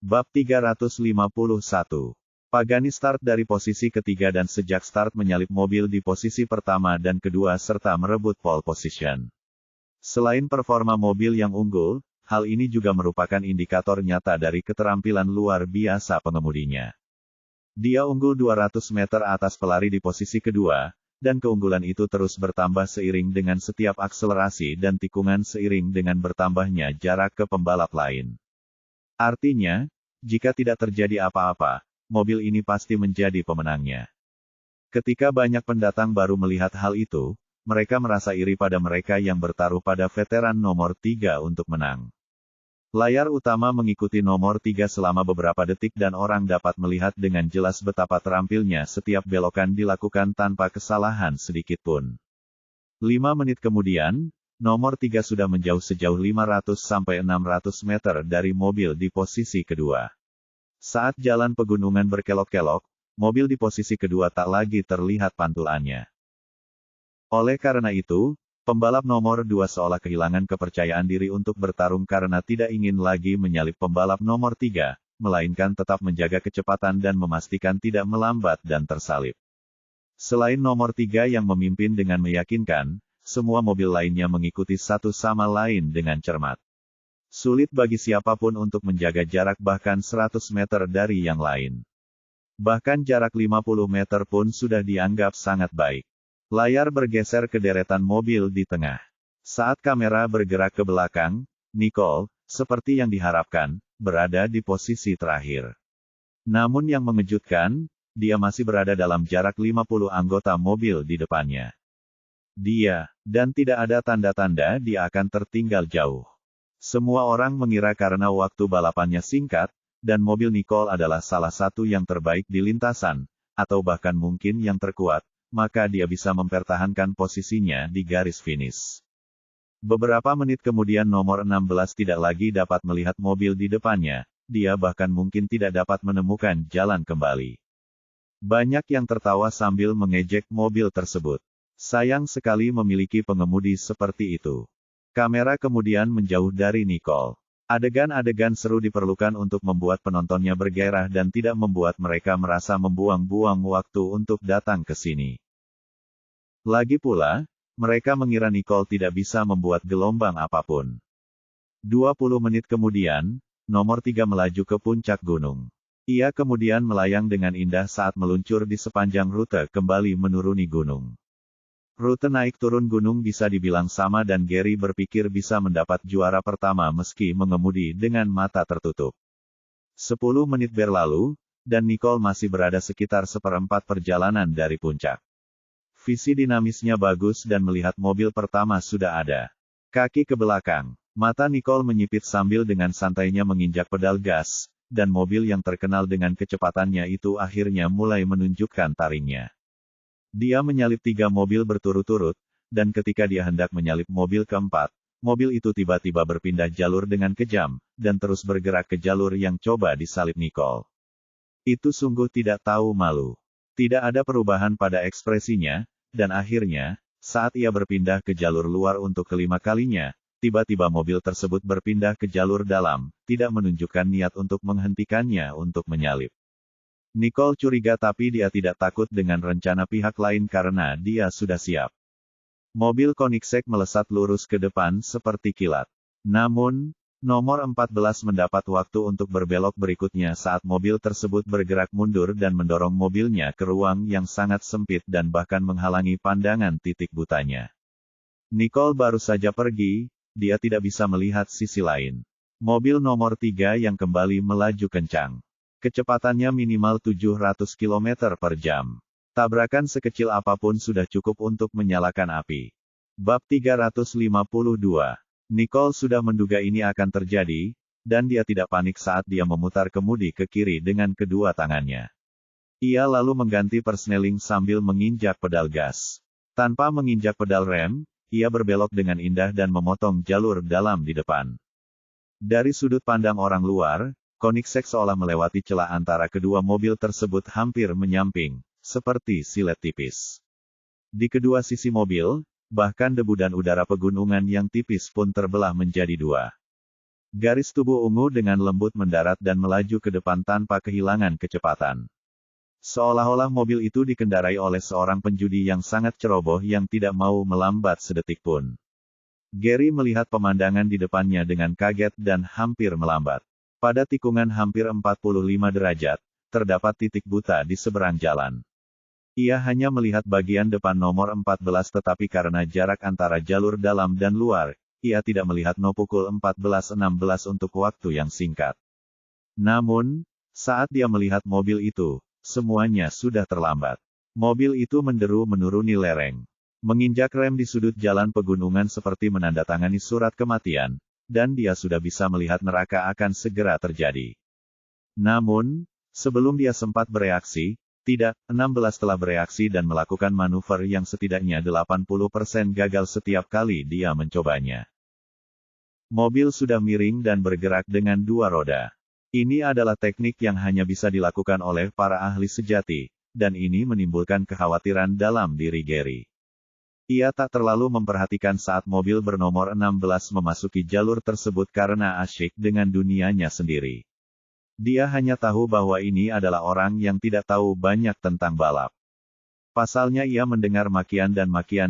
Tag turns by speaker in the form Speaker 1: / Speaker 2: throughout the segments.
Speaker 1: Bab 351. Pagani start dari posisi ketiga dan sejak start menyalip mobil di posisi pertama dan kedua serta merebut pole position. Selain performa mobil yang unggul, hal ini juga merupakan indikator nyata dari keterampilan luar biasa pengemudinya. Dia unggul 200 meter atas pelari di posisi kedua, dan keunggulan itu terus bertambah seiring dengan setiap akselerasi dan tikungan seiring dengan bertambahnya jarak ke pembalap lain. Artinya, jika tidak terjadi apa-apa, mobil ini pasti menjadi pemenangnya. Ketika banyak pendatang baru melihat hal itu, mereka merasa iri pada mereka yang bertaruh pada veteran nomor 3 untuk menang. Layar utama mengikuti nomor 3 selama beberapa detik dan orang dapat melihat dengan jelas betapa terampilnya setiap belokan dilakukan tanpa kesalahan sedikitpun. 5 menit kemudian, nomor 3 sudah menjauh sejauh 500-600 meter dari mobil di posisi kedua. Saat jalan pegunungan berkelok-kelok, mobil di posisi kedua tak lagi terlihat pantulannya. Oleh karena itu, pembalap nomor 2 seolah kehilangan kepercayaan diri untuk bertarung karena tidak ingin lagi menyalip pembalap nomor 3, melainkan tetap menjaga kecepatan dan memastikan tidak melambat dan tersalip. Selain nomor 3 yang memimpin dengan meyakinkan, semua mobil lainnya mengikuti satu sama lain dengan cermat. Sulit bagi siapapun untuk menjaga jarak bahkan 100 meter dari yang lain. Bahkan jarak 50 meter pun sudah dianggap sangat baik. Layar bergeser ke deretan mobil di tengah. Saat kamera bergerak ke belakang, Nicole, seperti yang diharapkan, berada di posisi terakhir. Namun yang mengejutkan, dia masih berada dalam jarak 50 anggota mobil di depannya. Dan tidak ada tanda-tanda dia akan tertinggal jauh. Semua orang mengira karena waktu balapannya singkat, dan mobil Nicole adalah salah satu yang terbaik di lintasan, atau bahkan mungkin yang terkuat, maka dia bisa mempertahankan posisinya di garis finish. Beberapa menit kemudian nomor 16 tidak lagi dapat melihat mobil di depannya, dia bahkan mungkin tidak dapat menemukan jalan kembali. Banyak yang tertawa sambil mengejek mobil tersebut. Sayang sekali memiliki pengemudi seperti itu. Kamera kemudian menjauh dari Nicole. Adegan-adegan seru diperlukan untuk membuat penontonnya bergairah dan tidak membuat mereka merasa membuang-buang waktu untuk datang ke sini. Lagi pula, mereka mengira Nicole tidak bisa membuat gelombang apapun. 20 menit kemudian, nomor 3 melaju ke puncak gunung. Ia kemudian melayang dengan indah saat meluncur di sepanjang rute kembali menuruni gunung. Rute naik turun gunung bisa dibilang sama dan Gary berpikir bisa mendapat juara pertama meski mengemudi dengan mata tertutup. 10 menit berlalu, dan Nicole masih berada sekitar seperempat perjalanan dari puncak. Visi dinamisnya bagus dan melihat mobil pertama sudah ada. Kaki ke belakang, mata Nicole menyipit sambil dengan santainya menginjak pedal gas, dan mobil yang terkenal dengan kecepatannya itu akhirnya mulai menunjukkan taringnya. Dia menyalip 3 mobil berturut-turut, dan ketika dia hendak menyalip mobil keempat, mobil itu tiba-tiba berpindah jalur dengan kejam, dan terus bergerak ke jalur yang coba disalip Nicole. Itu sungguh tidak tahu malu. Tidak ada perubahan pada ekspresinya, dan akhirnya, saat ia berpindah ke jalur luar untuk kelima kalinya, tiba-tiba mobil tersebut berpindah ke jalur dalam, tidak menunjukkan niat untuk menghentikannya untuk menyalip. Nicole curiga tapi dia tidak takut dengan rencana pihak lain karena dia sudah siap. Mobil Koenigsegg melesat lurus ke depan seperti kilat. Namun, nomor 14 mendapat waktu untuk berbelok berikutnya saat mobil tersebut bergerak mundur dan mendorong mobilnya ke ruang yang sangat sempit dan bahkan menghalangi pandangan titik butanya. Nicole baru saja pergi, dia tidak bisa melihat sisi lain. Mobil nomor 3 yang kembali melaju kencang. Kecepatannya minimal 700 km per jam. Tabrakan sekecil apapun sudah cukup untuk menyalakan api. Bab 352. Nicole sudah menduga ini akan terjadi, dan dia tidak panik saat dia memutar kemudi ke kiri dengan kedua tangannya. Ia lalu mengganti persneling sambil menginjak pedal gas. Tanpa menginjak pedal rem, ia berbelok dengan indah dan memotong jalur dalam di depan. Dari sudut pandang orang luar, Koenigsegg seolah melewati celah antara kedua mobil tersebut hampir menyamping, seperti silet tipis. Di kedua sisi mobil, bahkan debu dan udara pegunungan yang tipis pun terbelah menjadi dua. Garis tubuh ungu dengan lembut mendarat dan melaju ke depan tanpa kehilangan kecepatan. Seolah-olah mobil itu dikendarai oleh seorang penjudi yang sangat ceroboh yang tidak mau melambat sedetik pun. Gary melihat pemandangan di depannya dengan kaget dan hampir melambat. Pada tikungan hampir 45 derajat, terdapat titik buta di seberang jalan. Ia hanya melihat bagian depan nomor 14 tetapi karena jarak antara jalur dalam dan luar, ia tidak melihat pukul 14.16 untuk waktu yang singkat. Namun, saat dia melihat mobil itu, semuanya sudah terlambat. Mobil itu menderu menuruni lereng. Menginjak rem di sudut jalan pegunungan seperti menandatangani surat kematian, dan dia sudah bisa melihat neraka akan segera terjadi. Namun, sebelum dia sempat bereaksi, tidak, 16 telah bereaksi dan melakukan manuver yang setidaknya 80% gagal setiap kali dia mencobanya. Mobil sudah miring dan bergerak dengan dua roda. Ini adalah teknik yang hanya bisa dilakukan oleh para ahli sejati, dan ini menimbulkan kekhawatiran dalam diri Gary. Ia tak terlalu memperhatikan saat mobil bernomor 16 memasuki jalur tersebut karena asyik dengan dunianya sendiri. Dia hanya tahu bahwa ini adalah orang yang tidak tahu banyak tentang balap. Pasalnya ia mendengar makian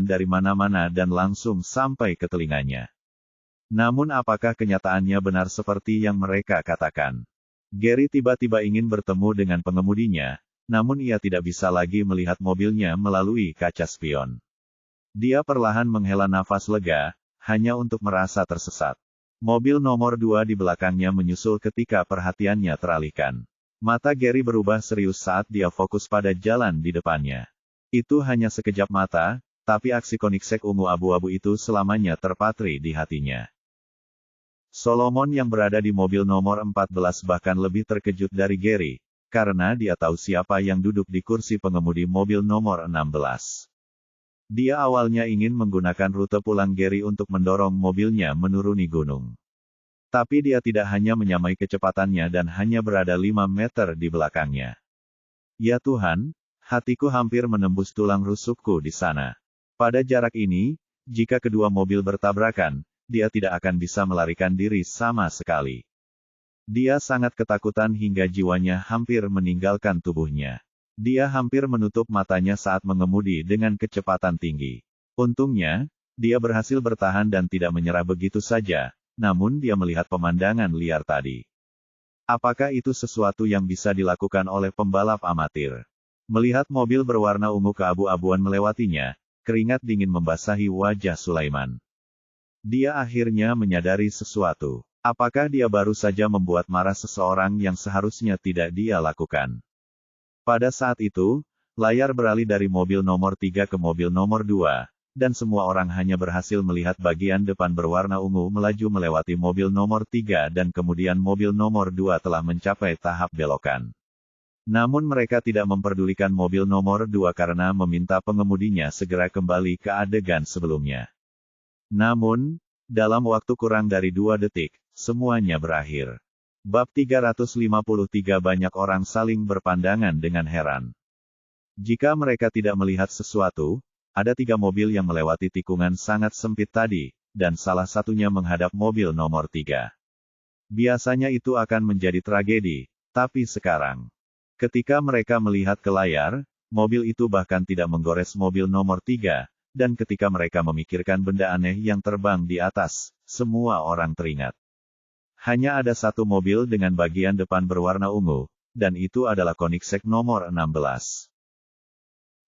Speaker 1: dari mana-mana dan langsung sampai ke telinganya. Namun apakah kenyataannya benar seperti yang mereka katakan? Gary tiba-tiba ingin bertemu dengan pengemudinya, namun ia tidak bisa lagi melihat mobilnya melalui kaca spion. Dia perlahan menghela nafas lega, hanya untuk merasa tersesat. Mobil nomor 2 di belakangnya menyusul ketika perhatiannya teralihkan. Mata Gary berubah serius saat dia fokus pada jalan di depannya. Itu hanya sekejap mata, tapi aksi Koenigsegg ungu abu-abu itu selamanya terpatri di hatinya. Solomon yang berada di mobil nomor 14 bahkan lebih terkejut dari Gary, karena dia tahu siapa yang duduk di kursi pengemudi mobil nomor 16. Dia awalnya ingin menggunakan rute pulang Gary untuk mendorong mobilnya menuruni gunung. Tapi dia tidak hanya menyamai kecepatannya dan hanya berada 5 meter di belakangnya. Ya Tuhan, hatiku hampir menembus tulang rusukku di sana. Pada jarak ini, jika kedua mobil bertabrakan, dia tidak akan bisa melarikan diri sama sekali. Dia sangat ketakutan hingga jiwanya hampir meninggalkan tubuhnya. Dia hampir menutup matanya saat mengemudi dengan kecepatan tinggi. Untungnya, dia berhasil bertahan dan tidak menyerah begitu saja, namun dia melihat pemandangan liar tadi. Apakah itu sesuatu yang bisa dilakukan oleh pembalap amatir? Melihat mobil berwarna ungu keabu-abuan melewatinya, keringat dingin membasahi wajah Sulaiman. Dia akhirnya menyadari sesuatu. Apakah dia baru saja membuat marah seseorang yang seharusnya tidak dia lakukan? Pada saat itu, layar beralih dari mobil nomor 3 ke mobil nomor 2, dan semua orang hanya berhasil melihat bagian depan berwarna ungu melaju melewati mobil nomor 3 dan kemudian mobil nomor 2 telah mencapai tahap belokan. Namun mereka tidak memperdulikan mobil nomor 2 karena meminta pengemudinya segera kembali ke adegan sebelumnya. Namun, dalam waktu kurang dari 2 detik, semuanya berakhir. Bab 353 banyak orang saling berpandangan dengan heran. Jika mereka tidak melihat sesuatu, ada 3 mobil yang melewati tikungan sangat sempit tadi, dan salah satunya menghadap mobil nomor 3. Biasanya itu akan menjadi tragedi, tapi sekarang, ketika mereka melihat ke layar, mobil itu bahkan tidak menggores mobil nomor 3, dan ketika mereka memikirkan benda aneh yang terbang di atas, semua orang teringat. Hanya ada satu mobil dengan bagian depan berwarna ungu, dan itu adalah Koenigsegg nomor 16.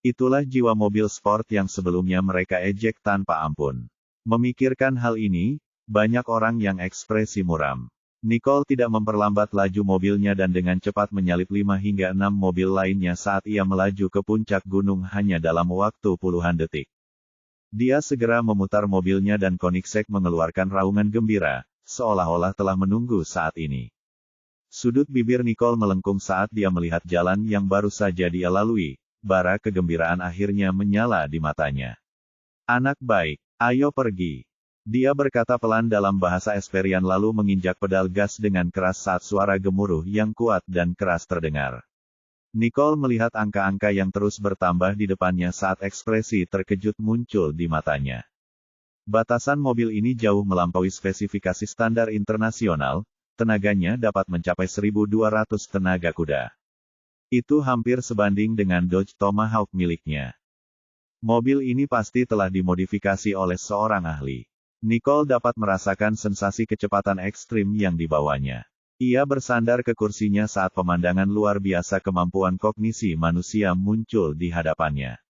Speaker 1: Itulah jiwa mobil sport yang sebelumnya mereka ejek tanpa ampun. Memikirkan hal ini, banyak orang yang ekspresi muram. Nicole tidak memperlambat laju mobilnya dan dengan cepat menyalip 5 hingga 6 mobil lainnya saat ia melaju ke puncak gunung hanya dalam waktu puluhan detik. Dia segera memutar mobilnya dan Koenigsegg mengeluarkan raungan gembira, seolah-olah telah menunggu saat ini. Sudut bibir Nicole melengkung saat dia melihat jalan yang baru saja dia lalui, bara kegembiraan akhirnya menyala di matanya. Anak baik, ayo pergi. Dia berkata pelan dalam bahasa Esperian lalu menginjak pedal gas dengan keras saat suara gemuruh yang kuat dan keras terdengar. Nicole melihat angka-angka yang terus bertambah di depannya saat ekspresi terkejut muncul di matanya. Batasan mobil ini jauh melampaui spesifikasi standar internasional, tenaganya dapat mencapai 1.200 tenaga kuda. Itu hampir sebanding dengan Dodge Tomahawk miliknya. Mobil ini pasti telah dimodifikasi oleh seorang ahli. Nicole dapat merasakan sensasi kecepatan ekstrim yang dibawanya. Ia bersandar ke kursinya saat pemandangan luar biasa kemampuan kognisi manusia muncul di hadapannya.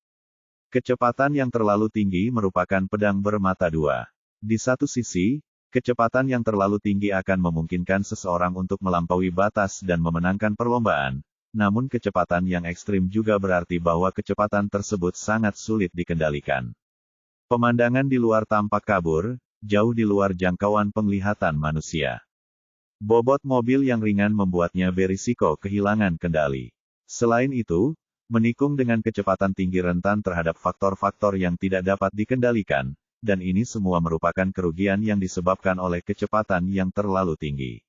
Speaker 1: Kecepatan yang terlalu tinggi merupakan pedang bermata dua. Di satu sisi, kecepatan yang terlalu tinggi akan memungkinkan seseorang untuk melampaui batas dan memenangkan perlombaan, namun kecepatan yang ekstrim juga berarti bahwa kecepatan tersebut sangat sulit dikendalikan. Pemandangan di luar tampak kabur, jauh di luar jangkauan penglihatan manusia. Bobot mobil yang ringan membuatnya berisiko kehilangan kendali. Selain itu, menikung dengan kecepatan tinggi rentan terhadap faktor-faktor yang tidak dapat dikendalikan, dan ini semua merupakan kerugian yang disebabkan oleh kecepatan yang terlalu tinggi.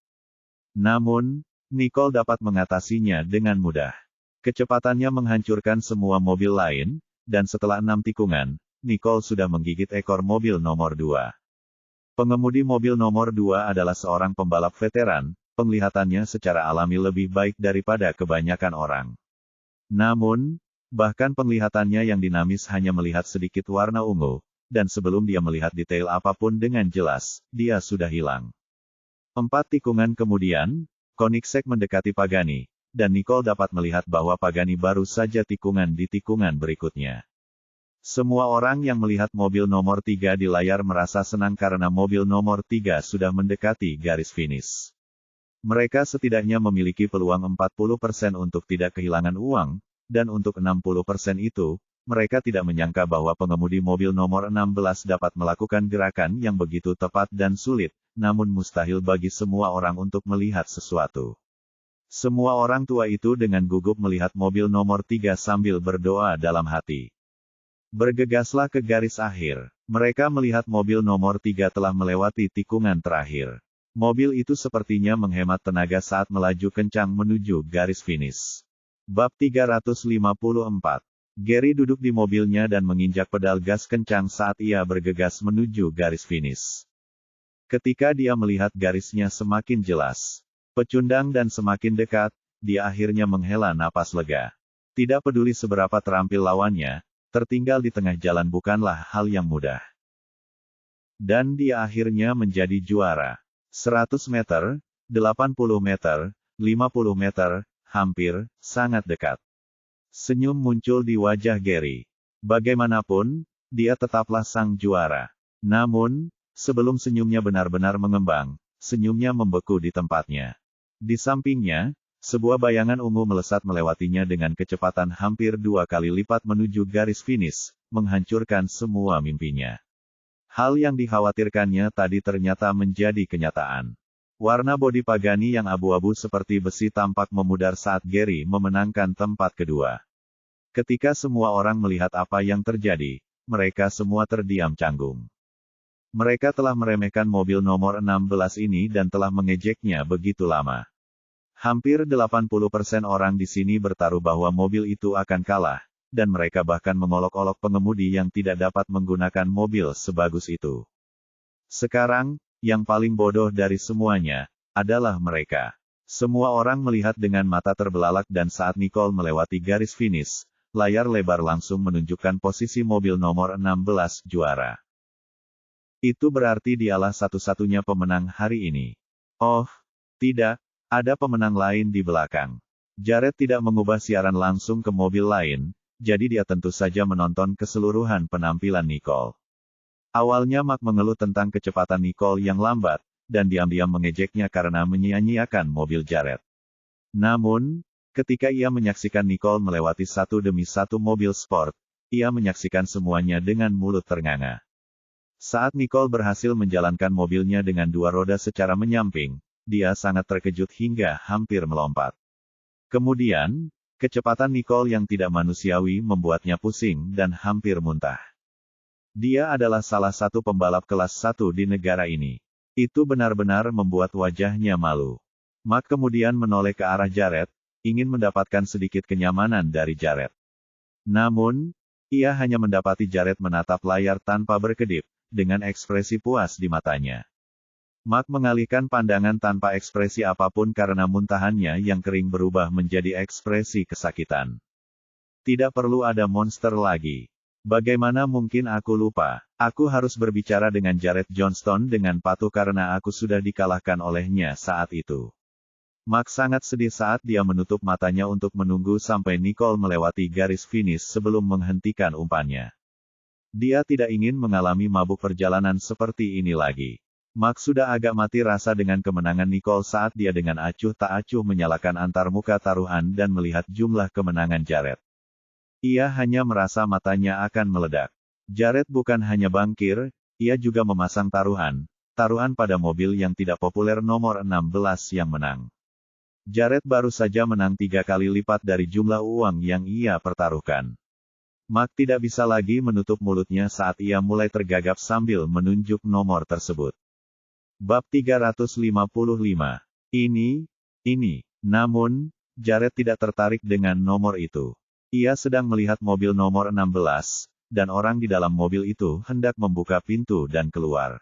Speaker 1: Namun, Nicole dapat mengatasinya dengan mudah. Kecepatannya menghancurkan semua mobil lain, dan setelah 6 tikungan, Nicole sudah menggigit ekor mobil nomor 2. Pengemudi mobil nomor 2 adalah seorang pembalap veteran, penglihatannya secara alami lebih baik daripada kebanyakan orang. Namun, bahkan penglihatannya yang dinamis hanya melihat sedikit warna ungu, dan sebelum dia melihat detail apapun dengan jelas, dia sudah hilang. 4 tikungan kemudian, Koenigsegg mendekati Pagani, dan Nicole dapat melihat bahwa Pagani baru saja tikungan di tikungan berikutnya. Semua orang yang melihat mobil nomor 3 di layar merasa senang karena mobil nomor 3 sudah mendekati garis finish. Mereka setidaknya memiliki peluang 40% untuk tidak kehilangan uang, dan untuk 60% itu, mereka tidak menyangka bahwa pengemudi mobil nomor 16 dapat melakukan gerakan yang begitu tepat dan sulit, namun mustahil bagi semua orang untuk melihat sesuatu. Semua orang tua itu dengan gugup melihat mobil nomor 3 sambil berdoa dalam hati. Bergegaslah ke garis akhir. Mereka melihat mobil nomor 3 telah melewati tikungan terakhir. Mobil itu sepertinya menghemat tenaga saat melaju kencang menuju garis finish. Bab 354. Gary duduk di mobilnya dan menginjak pedal gas kencang saat ia bergegas menuju garis finish. Ketika dia melihat garisnya semakin jelas, pecundang dan semakin dekat, dia akhirnya menghela napas lega. Tidak peduli seberapa terampil lawannya, tertinggal di tengah jalan bukanlah hal yang mudah. Dan dia akhirnya menjadi juara. 100 meter, 80 meter, 50 meter, hampir, sangat dekat. Senyum muncul di wajah Gary. Bagaimanapun, dia tetaplah sang juara. Namun, sebelum senyumnya benar-benar mengembang, senyumnya membeku di tempatnya. Di sampingnya, sebuah bayangan ungu melesat melewatinya dengan kecepatan hampir 2 kali lipat menuju garis finish, menghancurkan semua mimpinya. Hal yang dikhawatirkannya tadi ternyata menjadi kenyataan. Warna bodi Pagani yang abu-abu seperti besi tampak memudar saat Gary memenangkan tempat kedua. Ketika semua orang melihat apa yang terjadi, mereka semua terdiam canggung. Mereka telah meremehkan mobil nomor 16 ini dan telah mengejeknya begitu lama. Hampir 80% orang di sini bertaruh bahwa mobil itu akan kalah, dan mereka bahkan mengolok-olok pengemudi yang tidak dapat menggunakan mobil sebagus itu. Sekarang, yang paling bodoh dari semuanya, adalah mereka. Semua orang melihat dengan mata terbelalak dan saat Nicole melewati garis finish, layar lebar langsung menunjukkan posisi mobil nomor 16 juara. Itu berarti dialah satu-satunya pemenang hari ini. Oh, tidak, ada pemenang lain di belakang. Jared tidak mengubah siaran langsung ke mobil lain, jadi dia tentu saja menonton keseluruhan penampilan Nicole. Awalnya Mark mengeluh tentang kecepatan Nicole yang lambat, dan diam-diam mengejeknya karena menyia-nyiakan mobil Jared. Namun, ketika ia menyaksikan Nicole melewati satu demi satu mobil sport, ia menyaksikan semuanya dengan mulut ternganga. Saat Nicole berhasil menjalankan mobilnya dengan 2 roda secara menyamping, dia sangat terkejut hingga hampir melompat. Kemudian, kecepatan Nicole yang tidak manusiawi membuatnya pusing dan hampir muntah. Dia adalah salah satu pembalap kelas 1 di negara ini. Itu benar-benar membuat wajahnya malu. Mark kemudian menoleh ke arah Jared, ingin mendapatkan sedikit kenyamanan dari Jared. Namun, ia hanya mendapati Jared menatap layar tanpa berkedip, dengan ekspresi puas di matanya. Mark mengalihkan pandangan tanpa ekspresi apapun karena muntahannya yang kering berubah menjadi ekspresi kesakitan. Tidak perlu ada monster lagi. Bagaimana mungkin aku lupa? Aku harus berbicara dengan Jared Johnston dengan patuh karena aku sudah dikalahkan olehnya saat itu. Mark sangat sedih saat dia menutup matanya untuk menunggu sampai Nicole melewati garis finish sebelum menghentikan umpannya. Dia tidak ingin mengalami mabuk perjalanan seperti ini lagi. Mark sudah agak mati rasa dengan kemenangan Nicole saat dia dengan acuh tak acuh menyalakan antarmuka taruhan dan melihat jumlah kemenangan Jared. Ia hanya merasa matanya akan meledak. Jared bukan hanya bangkir, ia juga memasang taruhan pada mobil yang tidak populer nomor 16 yang menang. Jared baru saja menang 3 kali lipat dari jumlah uang yang ia pertaruhkan. Mark tidak bisa lagi menutup mulutnya saat ia mulai tergagap sambil menunjuk nomor tersebut. Bab 355. Namun, Jared tidak tertarik dengan nomor itu. Ia sedang melihat mobil nomor 16, dan orang di dalam mobil itu hendak membuka pintu dan keluar.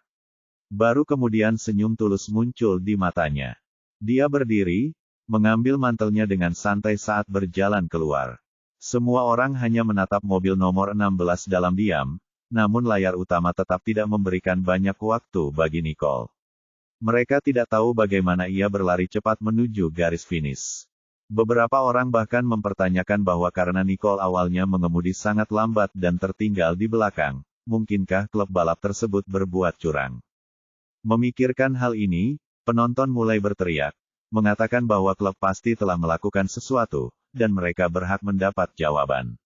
Speaker 1: Baru kemudian senyum tulus muncul di matanya. Dia berdiri, mengambil mantelnya dengan santai saat berjalan keluar. Semua orang hanya menatap mobil nomor 16 dalam diam, namun layar utama tetap tidak memberikan banyak waktu bagi Nicole. Mereka tidak tahu bagaimana ia berlari cepat menuju garis finish. Beberapa orang bahkan mempertanyakan bahwa karena Nicole awalnya mengemudi sangat lambat dan tertinggal di belakang, mungkinkah klub balap tersebut berbuat curang. Memikirkan hal ini, penonton mulai berteriak, mengatakan bahwa klub pasti telah melakukan sesuatu, dan mereka berhak mendapat jawaban.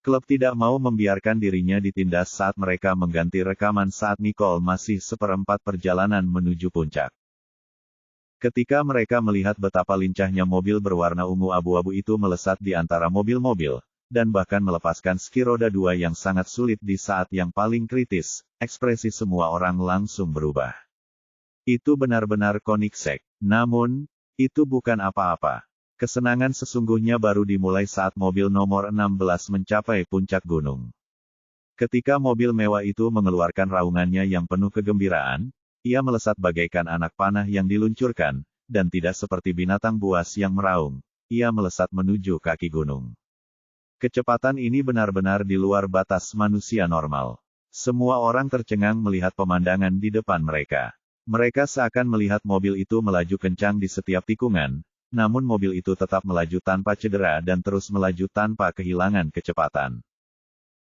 Speaker 1: Klub tidak mau membiarkan dirinya ditindas saat mereka mengganti rekaman saat Nicole masih seperempat perjalanan menuju puncak. Ketika mereka melihat betapa lincahnya mobil berwarna ungu abu-abu itu melesat di antara mobil-mobil, dan bahkan melepaskan ski roda 2 yang sangat sulit di saat yang paling kritis, ekspresi semua orang langsung berubah. Itu benar-benar Koenigsegg. Namun, itu bukan apa-apa. Kesenangan sesungguhnya baru dimulai saat mobil nomor 16 mencapai puncak gunung. Ketika mobil mewah itu mengeluarkan raungannya yang penuh kegembiraan, ia melesat bagaikan anak panah yang diluncurkan, dan tidak seperti binatang buas yang meraung, ia melesat menuju kaki gunung. Kecepatan ini benar-benar di luar batas manusia normal. Semua orang tercengang melihat pemandangan di depan mereka. Mereka seakan melihat mobil itu melaju kencang di setiap tikungan, namun mobil itu tetap melaju tanpa cedera dan terus melaju tanpa kehilangan kecepatan.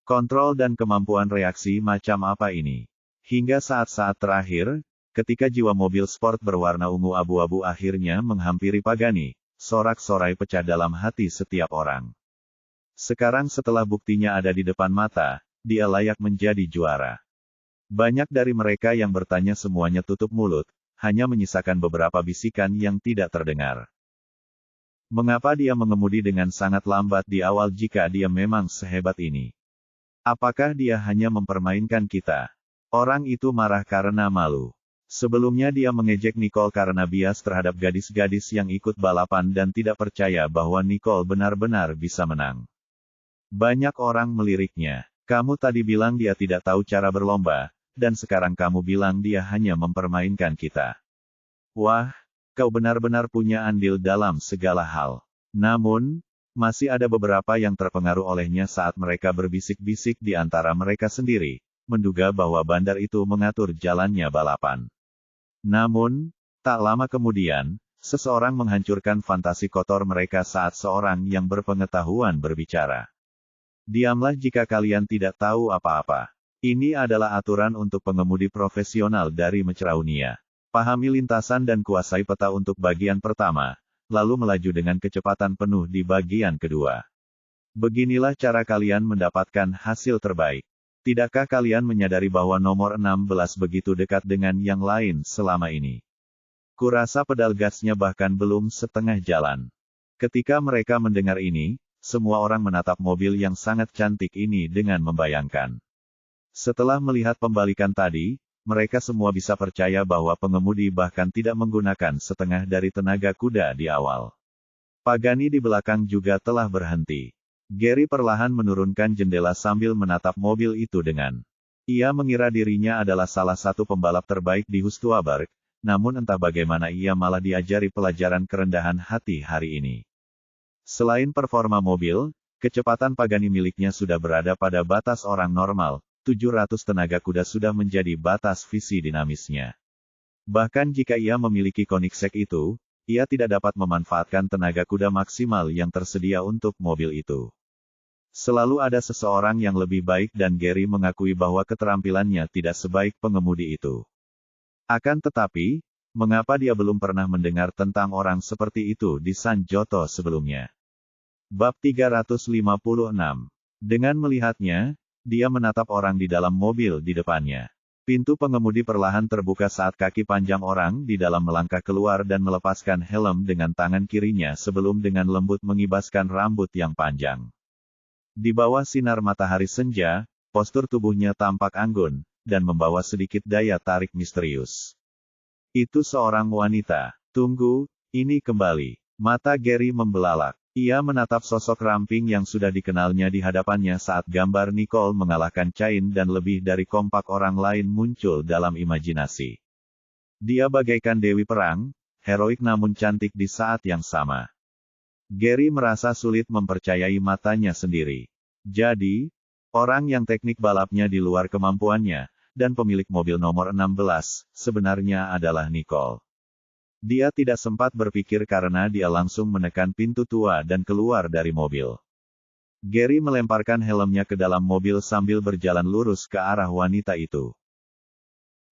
Speaker 1: Kontrol dan kemampuan reaksi macam apa ini? Hingga saat-saat terakhir, ketika jiwa mobil sport berwarna ungu abu-abu akhirnya menghampiri Pagani, sorak-sorai pecah dalam hati setiap orang. Sekarang setelah buktinya ada di depan mata, dia layak menjadi juara. Banyak dari mereka yang bertanya semuanya tutup mulut, hanya menyisakan beberapa bisikan yang tidak terdengar. Mengapa dia mengemudi dengan sangat lambat di awal jika dia memang sehebat ini? Apakah dia hanya mempermainkan kita? Orang itu marah karena malu. Sebelumnya dia mengejek Nicole karena bias terhadap gadis-gadis yang ikut balapan dan tidak percaya bahwa Nicole benar-benar bisa menang. Banyak orang meliriknya. Kamu tadi bilang dia tidak tahu cara berlomba, dan sekarang kamu bilang dia hanya mempermainkan kita. Wah, kau benar-benar punya andil dalam segala hal. Namun, masih ada beberapa yang terpengaruh olehnya saat mereka berbisik-bisik di antara mereka sendiri, menduga bahwa bandar itu mengatur jalannya balapan. Namun, tak lama kemudian, seseorang menghancurkan fantasi kotor mereka saat seorang yang berpengetahuan berbicara. Diamlah jika kalian tidak tahu apa-apa. Ini adalah aturan untuk pengemudi profesional dari Meceraunia. Pahami lintasan dan kuasai peta untuk bagian pertama, lalu melaju dengan kecepatan penuh di bagian kedua. Beginilah cara kalian mendapatkan hasil terbaik. Tidakkah kalian menyadari bahwa nomor 16 begitu dekat dengan yang lain selama ini? Kurasa pedal gasnya bahkan belum setengah jalan. Ketika mereka mendengar ini, semua orang menatap mobil yang sangat cantik ini dengan membayangkan. Setelah melihat pembalikan tadi, mereka semua bisa percaya bahwa pengemudi bahkan tidak menggunakan setengah dari tenaga kuda di awal. Pagani di belakang juga telah berhenti. Gary perlahan menurunkan jendela sambil menatap mobil itu dengan Ia mengira dirinya adalah salah satu pembalap terbaik di Hustwaberg, namun entah bagaimana ia malah diajari pelajaran kerendahan hati hari ini. Selain performa mobil, kecepatan Pagani miliknya sudah berada pada batas orang normal, 700 tenaga kuda sudah menjadi batas visi dinamisnya. Bahkan jika ia memiliki Koenigsegg itu, ia tidak dapat memanfaatkan tenaga kuda maksimal yang tersedia untuk mobil itu. Selalu ada seseorang yang lebih baik dan Gary mengakui bahwa keterampilannya tidak sebaik pengemudi itu. Akan tetapi, mengapa dia belum pernah mendengar tentang orang seperti itu di San Giotto sebelumnya? Bab 356. Dengan melihatnya, dia menatap orang di dalam mobil di depannya. Pintu pengemudi perlahan terbuka saat kaki panjang orang di dalam melangkah keluar dan melepaskan helm dengan tangan kirinya sebelum dengan lembut mengibaskan rambut yang panjang. Di bawah sinar matahari senja, postur tubuhnya tampak anggun, dan membawa sedikit daya tarik misterius. Itu seorang wanita. Tunggu, ini kembali. Mata Gary membelalak. Ia menatap sosok ramping yang sudah dikenalnya di hadapannya saat gambar Nicole mengalahkan Cain dan lebih dari kompak orang lain muncul dalam imajinasi. Dia bagaikan dewi perang, heroik namun cantik di saat yang sama. Gary merasa sulit mempercayai matanya sendiri. Jadi, orang yang teknik balapnya di luar kemampuannya, dan pemilik mobil nomor 16, sebenarnya adalah Nicole. Dia tidak sempat berpikir karena dia langsung menekan pintu tua dan keluar dari mobil. Gary melemparkan helmnya ke dalam mobil sambil berjalan lurus ke arah wanita itu.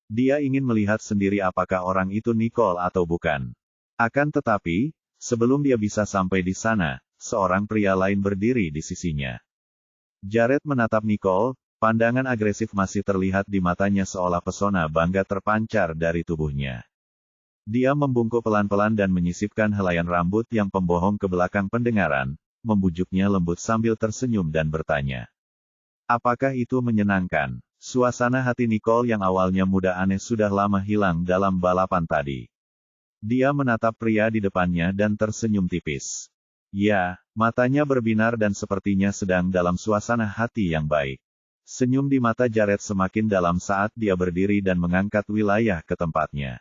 Speaker 1: Dia ingin melihat sendiri apakah orang itu Nicole atau bukan. Akan tetapi, sebelum dia bisa sampai di sana, seorang pria lain berdiri di sisinya. Jared menatap Nicole, pandangan agresif masih terlihat di matanya seolah pesona bangga terpancar dari tubuhnya. Dia membungkuk pelan-pelan dan menyisipkan helaian rambut yang pembohong ke belakang pendengaran, membujuknya lembut sambil tersenyum dan bertanya. Apakah itu menyenangkan? Suasana hati Nicole yang awalnya muda aneh sudah lama hilang dalam balapan tadi. Dia menatap pria di depannya dan tersenyum tipis. Ya, matanya berbinar dan sepertinya sedang dalam suasana hati yang baik. Senyum di mata Jared semakin dalam saat dia berdiri dan mengangkat wilayah ke tempatnya.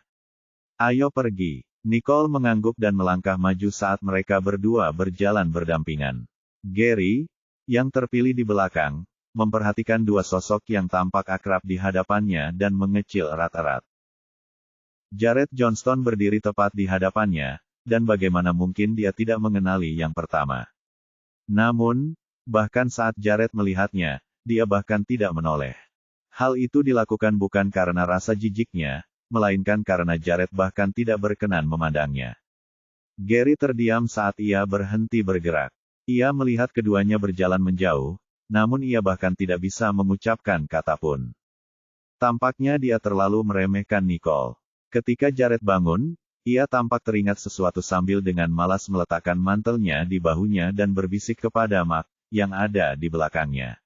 Speaker 1: Ayo pergi. Nicole mengangguk dan melangkah maju saat mereka berdua berjalan berdampingan. Gary, yang terpilih di belakang, memperhatikan dua sosok yang tampak akrab di hadapannya dan mengecil erat-erat. Jared Johnston berdiri tepat di hadapannya, dan bagaimana mungkin dia tidak mengenali yang pertama. Namun, bahkan saat Jared melihatnya, dia bahkan tidak menoleh. Hal itu dilakukan bukan karena rasa jijiknya, melainkan karena Jared bahkan tidak berkenan memandangnya. Gary terdiam saat ia berhenti bergerak. Ia melihat keduanya berjalan menjauh, namun ia bahkan tidak bisa mengucapkan kata pun. Tampaknya dia terlalu meremehkan Nicole. Ketika Jared bangun, ia tampak teringat sesuatu sambil dengan malas meletakkan mantelnya di bahunya dan berbisik kepada Mark, yang ada di belakangnya.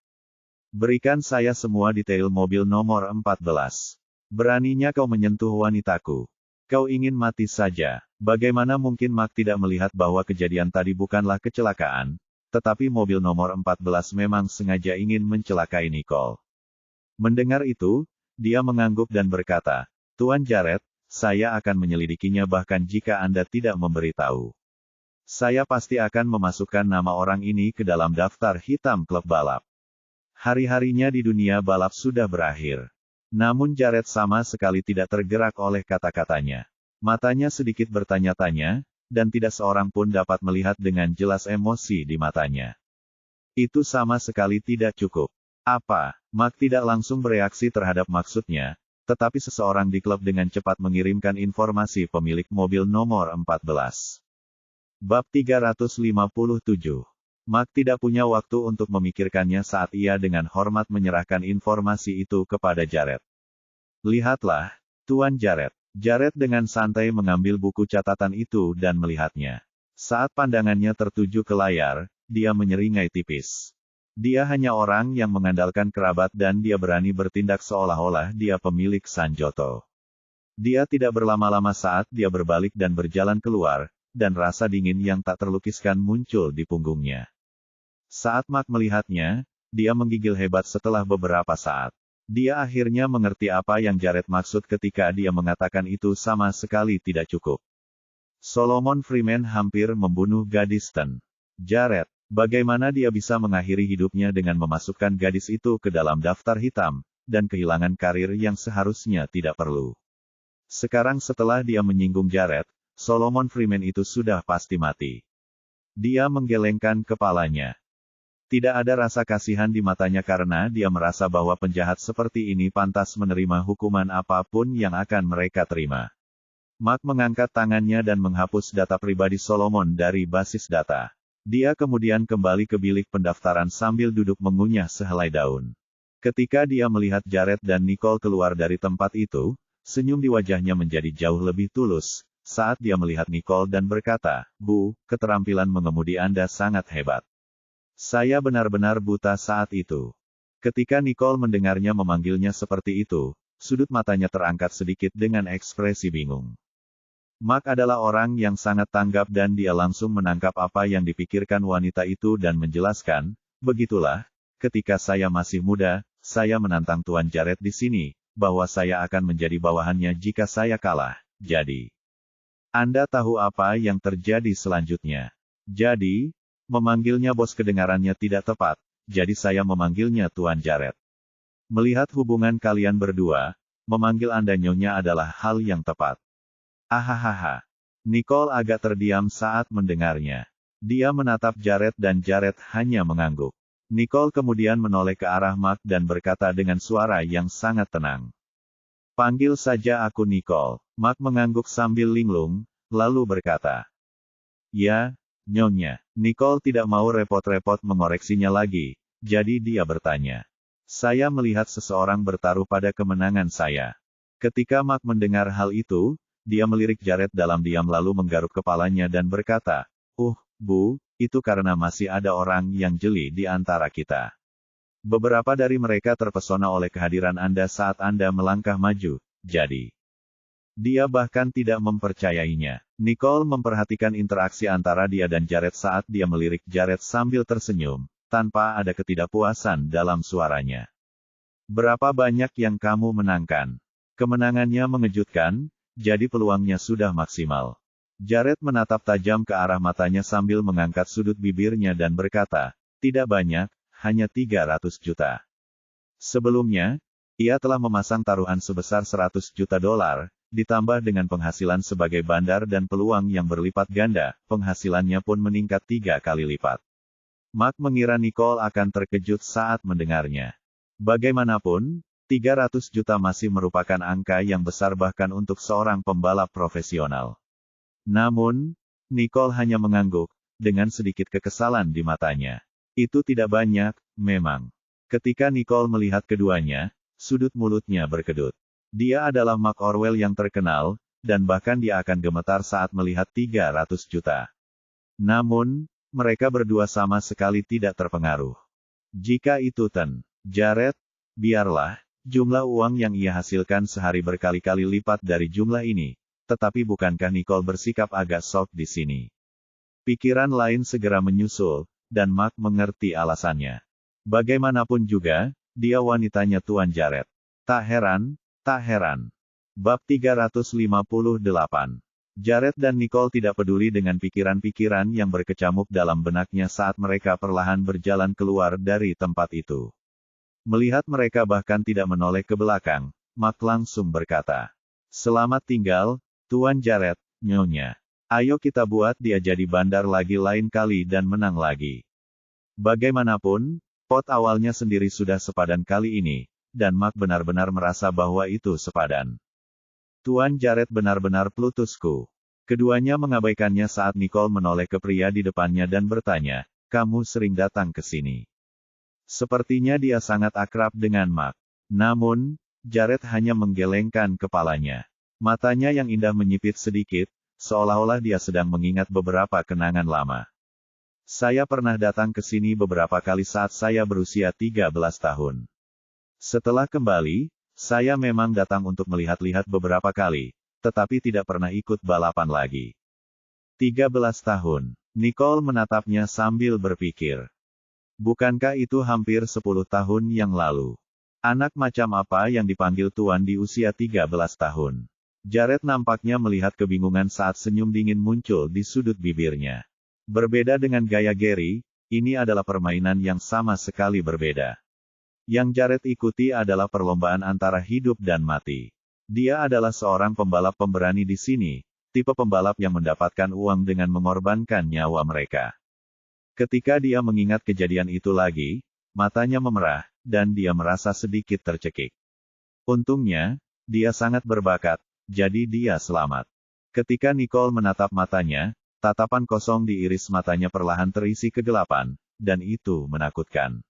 Speaker 1: Berikan saya semua detail mobil nomor 14. Beraninya kau menyentuh wanitaku. Kau ingin mati saja. Bagaimana mungkin Mark tidak melihat bahwa kejadian tadi bukanlah kecelakaan, tetapi mobil nomor 14 memang sengaja ingin mencelakai Nicole. Mendengar itu, dia mengangguk dan berkata, Tuan Jared, saya akan menyelidikinya bahkan jika Anda tidak memberitahu. Saya pasti akan memasukkan nama orang ini ke dalam daftar hitam klub balap. Hari-harinya di dunia balap sudah berakhir. Namun Jared sama sekali tidak tergerak oleh kata-katanya. Matanya sedikit bertanya-tanya, dan tidak seorang pun dapat melihat dengan jelas emosi di matanya. Itu sama sekali tidak cukup. Apa? Mark tidak langsung bereaksi terhadap maksudnya, tetapi seseorang di klub dengan cepat mengirimkan informasi pemilik mobil nomor 14. Bab 357. Mark tidak punya waktu untuk memikirkannya saat ia dengan hormat menyerahkan informasi itu kepada Jared. Lihatlah, Tuan Jared. Jared dengan santai mengambil buku catatan itu dan melihatnya. Saat pandangannya tertuju ke layar, dia menyeringai tipis. Dia hanya orang yang mengandalkan kerabat dan dia berani bertindak seolah-olah dia pemilik San Giotto. Dia tidak berlama-lama saat dia berbalik dan berjalan keluar, dan rasa dingin yang tak terlukiskan muncul di punggungnya. Saat Mark melihatnya, dia menggigil hebat setelah beberapa saat. Dia akhirnya mengerti apa yang Jared maksud ketika dia mengatakan itu sama sekali tidak cukup. Solomon Freeman hampir membunuh gadis Ten. Jared, bagaimana dia bisa mengakhiri hidupnya dengan memasukkan gadis itu ke dalam daftar hitam, dan kehilangan karir yang seharusnya tidak perlu. Sekarang setelah dia menyinggung Jared, Solomon Freeman itu sudah pasti mati. Dia menggelengkan kepalanya. Tidak ada rasa kasihan di matanya karena dia merasa bahwa penjahat seperti ini pantas menerima hukuman apapun yang akan mereka terima. Mark mengangkat tangannya dan menghapus data pribadi Solomon dari basis data. Dia kemudian kembali ke bilik pendaftaran sambil duduk mengunyah sehelai daun. Ketika dia melihat Jared dan Nicole keluar dari tempat itu, senyum di wajahnya menjadi jauh lebih tulus, saat dia melihat Nicole dan berkata, "Bu, keterampilan mengemudi Anda sangat hebat." Saya benar-benar buta saat itu. Ketika Nicole mendengarnya memanggilnya seperti itu, sudut matanya terangkat sedikit dengan ekspresi bingung. Mark adalah orang yang sangat tanggap dan dia langsung menangkap apa yang dipikirkan wanita itu dan menjelaskan, "Begitulah, ketika saya masih muda, saya menantang Tuan Jared di sini, bahwa saya akan menjadi bawahannya jika saya kalah. Jadi, Anda tahu apa yang terjadi selanjutnya." Jadi, memanggilnya bos kedengarannya tidak tepat, jadi saya memanggilnya Tuan Jared. Melihat hubungan kalian berdua, memanggil Anda Nyonya adalah hal yang tepat. Ahahaha. Nicole agak terdiam saat mendengarnya. Dia menatap Jared dan Jared hanya mengangguk. Nicole kemudian menoleh ke arah Mark dan berkata dengan suara yang sangat tenang. "Panggil saja aku Nicole." Mark mengangguk sambil linglung, lalu berkata, "Ya, Nyonya." Nicole tidak mau repot-repot mengoreksinya lagi, jadi dia bertanya. "Saya melihat seseorang bertaruh pada kemenangan saya." Ketika Mark mendengar hal itu, dia melirik Jared dalam diam lalu menggaruk kepalanya dan berkata, Bu, itu karena masih ada orang yang jeli di antara kita. Beberapa dari mereka terpesona oleh kehadiran Anda saat Anda melangkah maju, jadi dia bahkan tidak mempercayainya." Nicole memperhatikan interaksi antara dia dan Jared saat dia melirik Jared sambil tersenyum, tanpa ada ketidakpuasan dalam suaranya. "Berapa banyak yang kamu menangkan?" Kemenangannya mengejutkan, jadi peluangnya sudah maksimal. Jared menatap tajam ke arah matanya sambil mengangkat sudut bibirnya dan berkata, "Tidak banyak, hanya 300 juta. Sebelumnya, ia telah memasang taruhan sebesar 100 juta dolar, ditambah dengan penghasilan sebagai bandar dan peluang yang berlipat ganda, penghasilannya pun meningkat 3 kali lipat." Mark mengira Nicole akan terkejut saat mendengarnya. Bagaimanapun, 300 juta masih merupakan angka yang besar bahkan untuk seorang pembalap profesional. Namun, Nicole hanya mengangguk, dengan sedikit kekesalan di matanya. Itu tidak banyak, memang. Ketika Nicole melihat keduanya, sudut mulutnya berkedut. Dia adalah Mark Orwell yang terkenal, dan bahkan dia akan gemetar saat melihat 300 juta. Namun, mereka berdua sama sekali tidak terpengaruh. Jika itu Jared, biarlah, jumlah uang yang ia hasilkan sehari berkali-kali lipat dari jumlah ini. Tetapi bukankah Nicole bersikap agak sok di sini? Pikiran lain segera menyusul, dan Mark mengerti alasannya. Bagaimanapun juga, dia wanitanya Tuan Jared. Tak heran. Bab 358. Jared dan Nicole tidak peduli dengan pikiran-pikiran yang berkecamuk dalam benaknya saat mereka perlahan berjalan keluar dari tempat itu. Melihat mereka bahkan tidak menoleh ke belakang, Mark langsung berkata, "Selamat tinggal, Tuan Jared, Nyonya. Ayo kita buat dia jadi bandar lagi lain kali dan menang lagi." Bagaimanapun, pot awalnya sendiri sudah sepadan kali ini, dan Mark benar-benar merasa bahwa itu sepadan. Tuan Jared benar-benar Plutusku. Keduanya mengabaikannya saat Nicole menoleh ke pria di depannya dan bertanya, "Kamu sering datang ke sini?" Sepertinya dia sangat akrab dengan Mark. Namun, Jared hanya menggelengkan kepalanya. Matanya yang indah menyipit sedikit, seolah-olah dia sedang mengingat beberapa kenangan lama. "Saya pernah datang ke sini beberapa kali saat saya berusia 13 tahun. Setelah kembali, saya memang datang untuk melihat-lihat beberapa kali, tetapi tidak pernah ikut balapan lagi." 13 tahun. Nicole menatapnya sambil berpikir. Bukankah itu hampir 10 tahun yang lalu? Anak macam apa yang dipanggil Tuan di usia 13 tahun? Jared nampaknya melihat kebingungan saat senyum dingin muncul di sudut bibirnya. Berbeda dengan gaya Gary, ini adalah permainan yang sama sekali berbeda. Yang Jared ikuti adalah perlombaan antara hidup dan mati. Dia adalah seorang pembalap pemberani di sini, tipe pembalap yang mendapatkan uang dengan mengorbankan nyawa mereka. Ketika dia mengingat kejadian itu lagi, matanya memerah, dan dia merasa sedikit tercekik. Untungnya, dia sangat berbakat, jadi dia selamat. Ketika Nicole menatap matanya, tatapan kosong di iris matanya perlahan terisi kegelapan, dan itu menakutkan.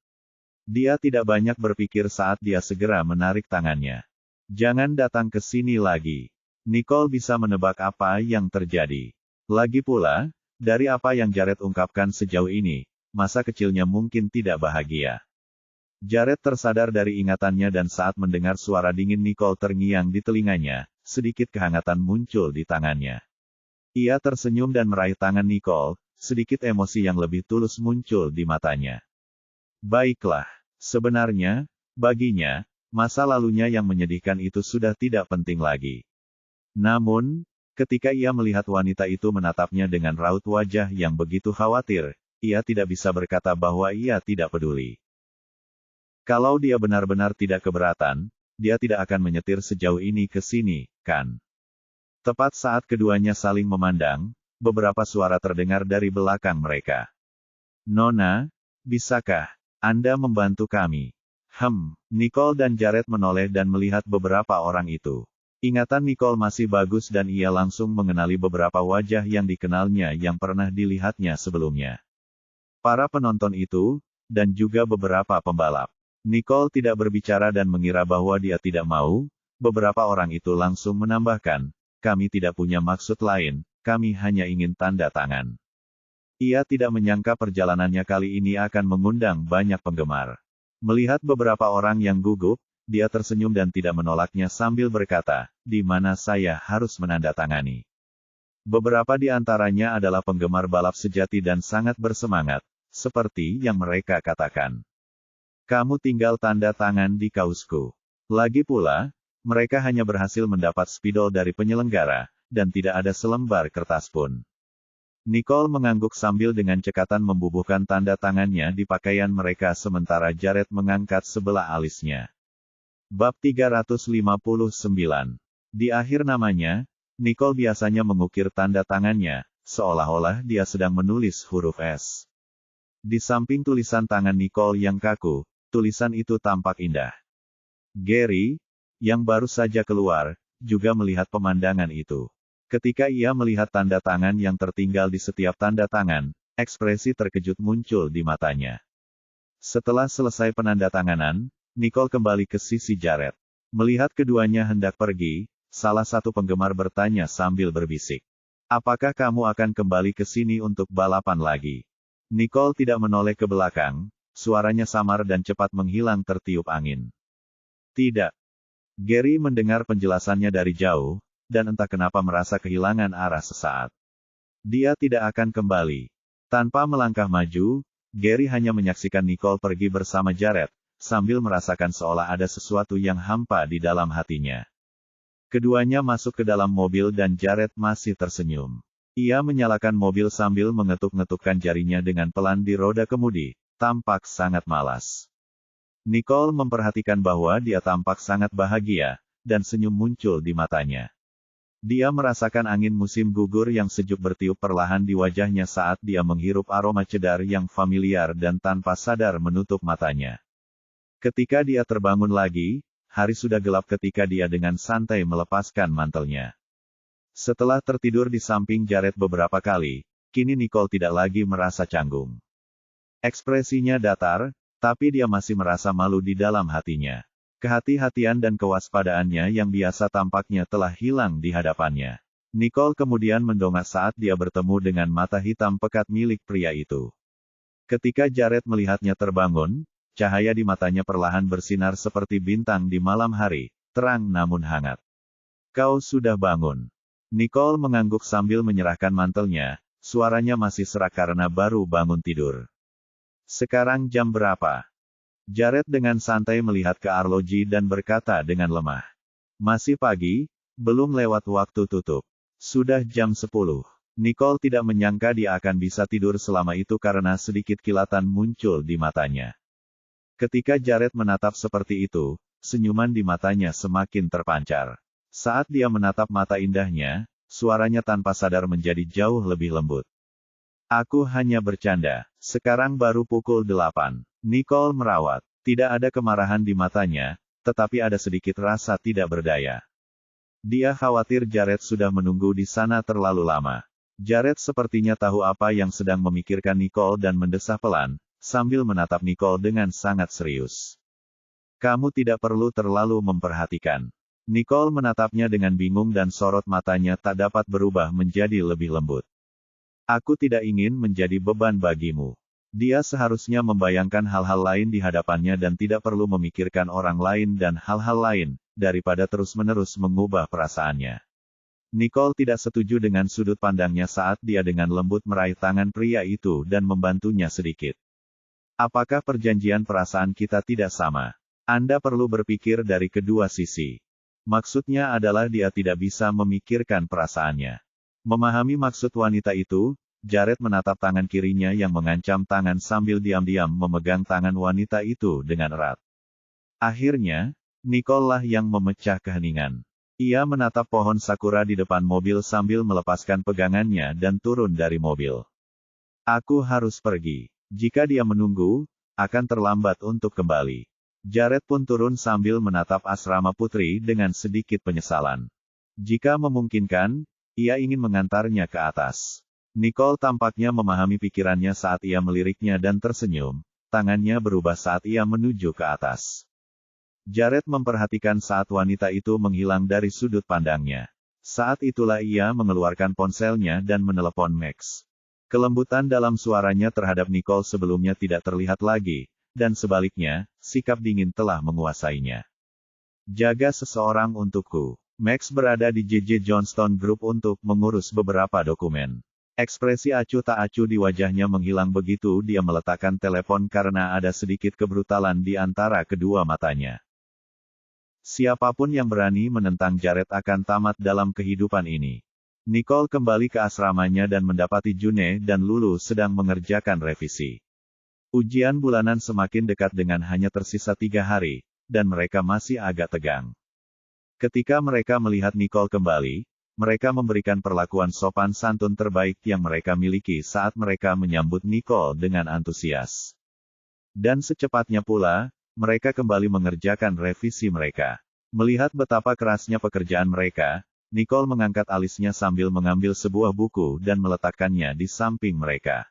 Speaker 1: Dia tidak banyak berpikir saat dia segera menarik tangannya. Jangan datang ke sini lagi. Nicole bisa menebak apa yang terjadi. Lagi pula, dari apa yang Jared ungkapkan sejauh ini, masa kecilnya mungkin tidak bahagia. Jared tersadar dari ingatannya dan saat mendengar suara dingin Nicole terngiang di telinganya, sedikit kehangatan muncul di tangannya. Ia tersenyum dan meraih tangan Nicole, sedikit emosi yang lebih tulus muncul di matanya. Baiklah, sebenarnya, baginya, masa lalunya yang menyedihkan itu sudah tidak penting lagi. Namun, ketika ia melihat wanita itu menatapnya dengan raut wajah yang begitu khawatir, ia tidak bisa berkata bahwa ia tidak peduli. Kalau dia benar-benar tidak keberatan, dia tidak akan menyetir sejauh ini ke sini, kan? Tepat saat keduanya saling memandang, beberapa suara terdengar dari belakang mereka. Nona, bisakah Anda membantu kami? Nicole dan Jared menoleh dan melihat beberapa orang itu. Ingatan Nicole masih bagus dan ia langsung mengenali beberapa wajah yang dikenalnya yang pernah dilihatnya sebelumnya. Para penonton itu, dan juga beberapa pembalap. Nicole tidak berbicara dan mengira bahwa dia tidak mau, beberapa orang itu langsung menambahkan, kami tidak punya maksud lain, kami hanya ingin tanda tangan. Ia tidak menyangka perjalanannya kali ini akan mengundang banyak penggemar. Melihat beberapa orang yang gugup, dia tersenyum dan tidak menolaknya sambil berkata, di mana saya harus menandatangani. Beberapa di antaranya adalah penggemar balap sejati dan sangat bersemangat, seperti yang mereka katakan. Kamu tinggal tanda tangan di kausku. Lagi pula, mereka hanya berhasil mendapat spidol dari penyelenggara, dan tidak ada selembar kertas pun. Nicole mengangguk sambil dengan cekatan membubuhkan tanda tangannya di pakaian mereka sementara Jared mengangkat sebelah alisnya. Bab 359. Di akhir namanya, Nicole biasanya mengukir tanda tangannya, seolah-olah dia sedang menulis huruf S. Di samping tulisan tangan Nicole yang kaku, tulisan itu tampak indah. Gary, yang baru saja keluar, juga melihat pemandangan itu. Ketika ia melihat tanda tangan yang tertinggal di setiap tanda tangan, ekspresi terkejut muncul di matanya. Setelah selesai penandatanganan, Nicole kembali ke sisi Jared. Melihat keduanya hendak pergi, salah satu penggemar bertanya sambil berbisik. Apakah kamu akan kembali ke sini untuk balapan lagi? Nicole tidak menoleh ke belakang, suaranya samar dan cepat menghilang tertiup angin. Tidak. Gary mendengar penjelasannya dari jauh, dan entah kenapa merasa kehilangan arah sesaat. Dia tidak akan kembali. Tanpa melangkah maju, Gary hanya menyaksikan Nicole pergi bersama Jared, sambil merasakan seolah ada sesuatu yang hampa di dalam hatinya. Keduanya masuk ke dalam mobil dan Jared masih tersenyum. Ia menyalakan mobil sambil mengetuk-ngetukkan jarinya dengan pelan di roda kemudi, tampak sangat malas. Nicole memperhatikan bahwa dia tampak sangat bahagia, dan senyum muncul di matanya. Dia merasakan angin musim gugur yang sejuk bertiup perlahan di wajahnya saat dia menghirup aroma cedar yang familiar dan tanpa sadar menutup matanya. Ketika dia terbangun lagi, hari sudah gelap ketika dia dengan santai melepaskan mantelnya. Setelah tertidur di samping Jared beberapa kali, kini Nicole tidak lagi merasa canggung. Ekspresinya datar, tapi dia masih merasa malu di dalam hatinya. Kehati-hatian dan kewaspadaannya yang biasa tampaknya telah hilang di hadapannya. Nicole kemudian mendongak saat dia bertemu dengan mata hitam pekat milik pria itu. Ketika Jared melihatnya terbangun, cahaya di matanya perlahan bersinar seperti bintang di malam hari, terang namun hangat. Kau sudah bangun. Nicole mengangguk sambil menyerahkan mantelnya, suaranya masih serak karena baru bangun tidur. Sekarang jam berapa? Jared dengan santai melihat ke arloji dan berkata dengan lemah. Masih pagi, belum lewat waktu tutup. Sudah jam 10. Nicole tidak menyangka dia akan bisa tidur selama itu karena sedikit kilatan muncul di matanya. Ketika Jared menatap seperti itu, senyuman di matanya semakin terpancar. Saat dia menatap mata indahnya, suaranya tanpa sadar menjadi jauh lebih lembut. Aku hanya bercanda, sekarang baru pukul 8. Nicole merawat. Tidak ada kemarahan di matanya, tetapi ada sedikit rasa tidak berdaya. Dia khawatir Jared sudah menunggu di sana terlalu lama. Jared sepertinya tahu apa yang sedang memikirkan Nicole dan mendesah pelan, sambil menatap Nicole dengan sangat serius. Kamu tidak perlu terlalu memperhatikan. Nicole menatapnya dengan bingung dan sorot matanya tak dapat berubah menjadi lebih lembut. Aku tidak ingin menjadi beban bagimu. Dia seharusnya membayangkan hal-hal lain di hadapannya dan tidak perlu memikirkan orang lain dan hal-hal lain, daripada terus-menerus mengubah perasaannya. Nicole tidak setuju dengan sudut pandangnya saat dia dengan lembut meraih tangan pria itu dan membantunya sedikit. Apakah perjanjian perasaan kita tidak sama? Anda perlu berpikir dari kedua sisi. Maksudnya adalah dia tidak bisa memikirkan perasaannya. Memahami maksud wanita itu, Jared menatap tangan kirinya yang mengancam tangan sambil diam-diam memegang tangan wanita itu dengan erat. Akhirnya, Nicole lah yang memecah keheningan. Ia menatap pohon sakura di depan mobil sambil melepaskan pegangannya dan turun dari mobil. Aku harus pergi. Jika dia menunggu, akan terlambat untuk kembali. Jared pun turun sambil menatap asrama putri dengan sedikit penyesalan. Jika memungkinkan, ia ingin mengantarnya ke atas. Nicole tampaknya memahami pikirannya saat ia meliriknya dan tersenyum, tangannya berubah saat ia menuju ke atas. Jared memperhatikan saat wanita itu menghilang dari sudut pandangnya. Saat itulah ia mengeluarkan ponselnya dan menelepon Max. Kelembutan dalam suaranya terhadap Nicole sebelumnya tidak terlihat lagi, dan sebaliknya, sikap dingin telah menguasainya. Jaga seseorang untukku. Max berada di JJ Johnston Group untuk mengurus beberapa dokumen. Ekspresi acuh tak acuh di wajahnya menghilang begitu dia meletakkan telepon karena ada sedikit kebrutalan di antara kedua matanya. Siapapun yang berani menentang Jared akan tamat dalam kehidupan ini. Nicole kembali ke asramanya dan mendapati June dan Lulu sedang mengerjakan revisi. Ujian bulanan semakin dekat dengan hanya tersisa 3 hari, dan mereka masih agak tegang. Ketika mereka melihat Nicole kembali, mereka memberikan perlakuan sopan santun terbaik yang mereka miliki saat mereka menyambut Nicole dengan antusias. Dan secepatnya pula, mereka kembali mengerjakan revisi mereka. Melihat betapa kerasnya pekerjaan mereka, Nicole mengangkat alisnya sambil mengambil sebuah buku dan meletakkannya di samping mereka.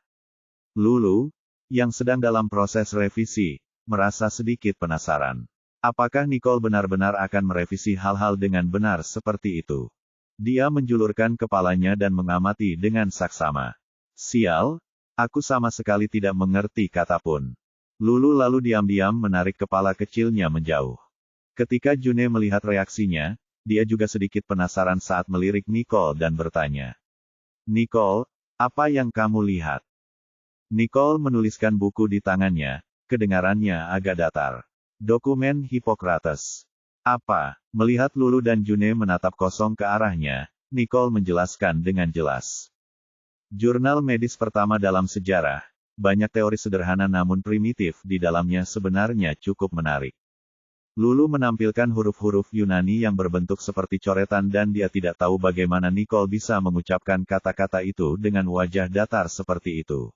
Speaker 1: Lulu, yang sedang dalam proses revisi, merasa sedikit penasaran. Apakah Nicole benar-benar akan merevisi hal-hal dengan benar seperti itu? Dia menjulurkan kepalanya dan mengamati dengan saksama. Sial, aku sama sekali tidak mengerti kata pun. Lulu lalu diam-diam menarik kepala kecilnya menjauh. Ketika June melihat reaksinya, dia juga sedikit penasaran saat melirik Nicole dan bertanya. Nicole, apa yang kamu lihat? Nicole menuliskan buku di tangannya, kedengarannya agak datar. Dokumen Hippocrates. Apa? Melihat Lulu dan June menatap kosong ke arahnya, Nicole menjelaskan dengan jelas. Jurnal medis pertama dalam sejarah, banyak teori sederhana namun primitif di dalamnya sebenarnya cukup menarik. Lulu menampilkan huruf-huruf Yunani yang berbentuk seperti coretan dan dia tidak tahu bagaimana Nicole bisa mengucapkan kata-kata itu dengan wajah datar seperti itu.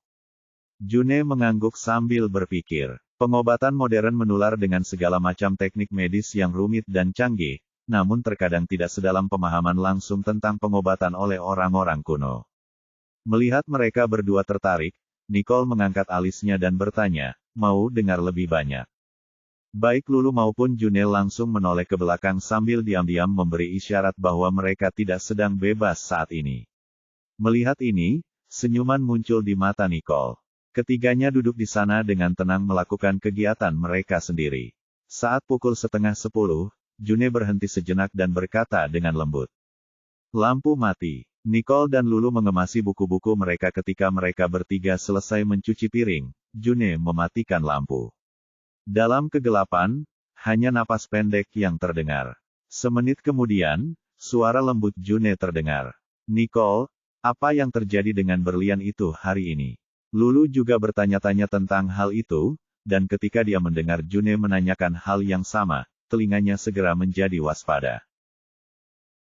Speaker 1: June mengangguk sambil berpikir. Pengobatan modern menular dengan segala macam teknik medis yang rumit dan canggih, namun terkadang tidak sedalam pemahaman langsung tentang pengobatan oleh orang-orang kuno. Melihat mereka berdua tertarik, Nicole mengangkat alisnya dan bertanya, mau dengar lebih banyak? Baik Lulu maupun June langsung menoleh ke belakang sambil diam-diam memberi isyarat bahwa mereka tidak sedang bebas saat ini. Melihat ini, senyuman muncul di mata Nicole. Ketiganya duduk di sana dengan tenang melakukan kegiatan mereka sendiri. Saat pukul 9:30, June berhenti sejenak dan berkata dengan lembut. Lampu mati. Nicole dan Lulu mengemasi buku-buku mereka ketika mereka bertiga selesai mencuci piring. June mematikan lampu. Dalam kegelapan, hanya napas pendek yang terdengar. Semenit kemudian, suara lembut June terdengar. Nicole, apa yang terjadi dengan berlian itu hari ini? Lulu juga bertanya-tanya tentang hal itu, dan ketika dia mendengar June menanyakan hal yang sama, telinganya segera menjadi waspada.